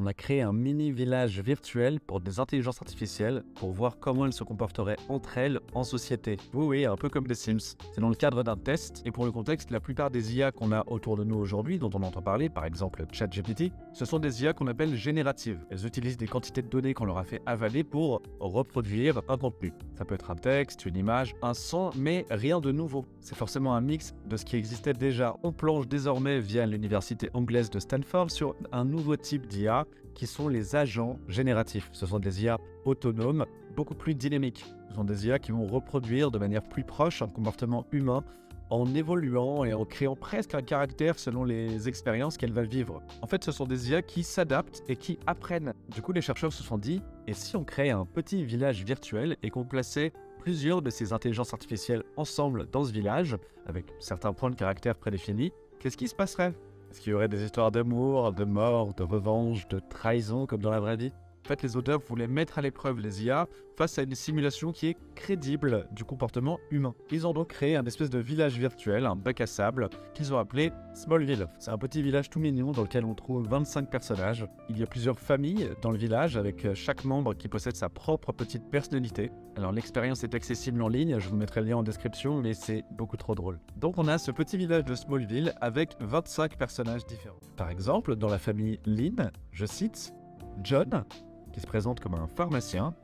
on a créé un mini village virtuel pour des intelligences artificielles pour voir comment elles se comporteraient entre elles en société. Oui, un peu comme des Sims. C'est dans le cadre d'un test, et pour le contexte, la plupart des IA qu'on a autour de nous aujourd'hui, dont on entend parler, par exemple ChatGPT, ce sont des IA qu'on appelle génératives. Elles utilisent des quantités de données qu'on leur a fait avaler pour reproduire un contenu. Ça peut être un texte, une image, un son, mais rien de nouveau. C'est forcément un mix de ce qui existait déjà. On plonge désormais via l'université anglaise de Stanford sur un nouveau type d'IA qui sont les agents génératifs. Ce sont des IA autonomes, beaucoup plus dynamiques. Ce sont des IA qui vont reproduire de manière plus proche un comportement humain en évoluant et en créant presque un caractère selon les expériences qu'elles veulent vivre. En fait, ce sont des IA qui s'adaptent et qui apprennent. Du coup, les chercheurs se sont dit, et si on créait un petit village virtuel et qu'on plaçait plusieurs de ces intelligences artificielles ensemble dans ce village, avec certains points de caractère prédéfinis, qu'est-ce qui se passerait? Est-ce qu'il y aurait des histoires d'amour, de mort, de revanche, de trahison comme dans la vraie vie? En fait, les auteurs voulaient mettre à l'épreuve les IA face à une simulation qui est crédible du comportement humain. Ils ont donc créé un espèce de village virtuel, un bac à sable, qu'ils ont appelé Smallville. C'est un petit village tout mignon dans lequel on trouve 25 personnages. Il y a plusieurs familles dans le village avec chaque membre qui possède sa propre petite personnalité. Alors l'expérience est accessible en ligne, je vous mettrai le lien en description, mais c'est beaucoup trop drôle. Donc on a ce petit village de Smallville avec 25 personnages différents. Par exemple, dans la famille Lynn, je cite John, qui se présente comme un pharmacien,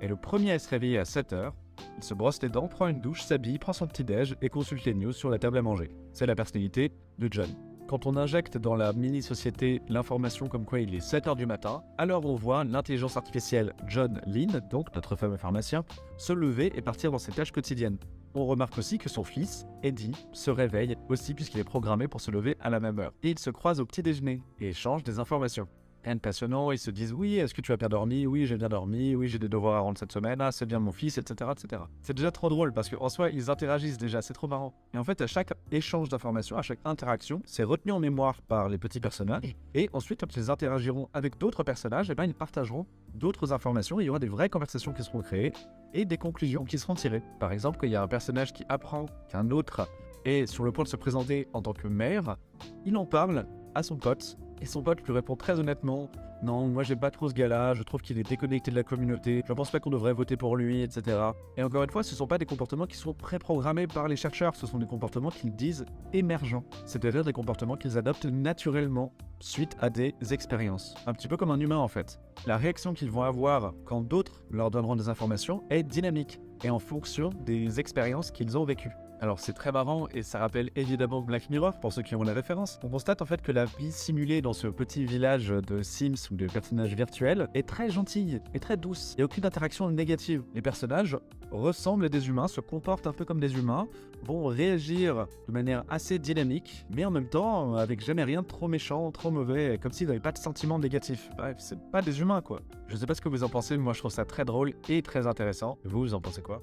est le premier à se réveiller à 7h. Il se brosse les dents, prend une douche, s'habille, prend son petit-déj et consulte les news sur la table à manger. C'est la personnalité de John. Quand on injecte dans la mini-société l'information comme quoi il est 7h du matin, alors on voit l'intelligence artificielle John Lynn, donc notre fameux pharmacien, se lever et partir dans ses tâches quotidiennes. On remarque aussi que son fils, Eddie, se réveille aussi puisqu'il est programmé pour se lever à la même heure. Et ils se croisent au petit déjeuner et échangent des informations. Rien de passionnant, ils se disent « Oui, est-ce que tu as bien dormi? Oui, j'ai bien dormi. Oui, j'ai des devoirs à rendre cette semaine. Ah, c'est bien mon fils, etc. etc. » C'est déjà trop drôle parce qu'en soi, ils interagissent déjà, c'est trop marrant. Et en fait, à chaque échange d'informations, à chaque interaction, c'est retenu en mémoire par les petits personnages. Et ensuite, quand ils interagiront avec d'autres personnages, ils partageront d'autres informations. Et il y aura des vraies conversations qui seront créées et des conclusions qui seront tirées. Par exemple, quand il y a un personnage qui apprend qu'un autre est sur le point de se présenter en tant que maire, il en parle à son pote. Et son pote lui répond très honnêtement « Non, moi j'aime pas trop ce gars-là, je trouve qu'il est déconnecté de la communauté, je pense pas qu'on devrait voter pour lui, etc. » Et encore une fois, ce sont pas des comportements qui sont préprogrammés par les chercheurs, ce sont des comportements qu'ils disent émergents, c'est-à-dire des comportements qu'ils adoptent naturellement suite à des expériences. Un petit peu comme un humain en fait. La réaction qu'ils vont avoir quand d'autres leur donneront des informations est dynamique et en fonction des expériences qu'ils ont vécues. Alors c'est très marrant et ça rappelle évidemment Black Mirror pour ceux qui ont la référence. On constate en fait que la vie simulée dans ce petit village de Sims ou de personnages virtuels est très gentille et très douce. Il n'y a aucune interaction négative. Les personnages ressemblent à des humains, se comportent un peu comme des humains, vont réagir de manière assez dynamique, mais en même temps avec jamais rien de trop méchant, trop mauvais, comme s'ils n'avaient pas de sentiments négatifs. Bref, c'est pas des humains quoi. Je sais pas ce que vous en pensez, mais moi je trouve ça très drôle et très intéressant. Vous en pensez quoi ?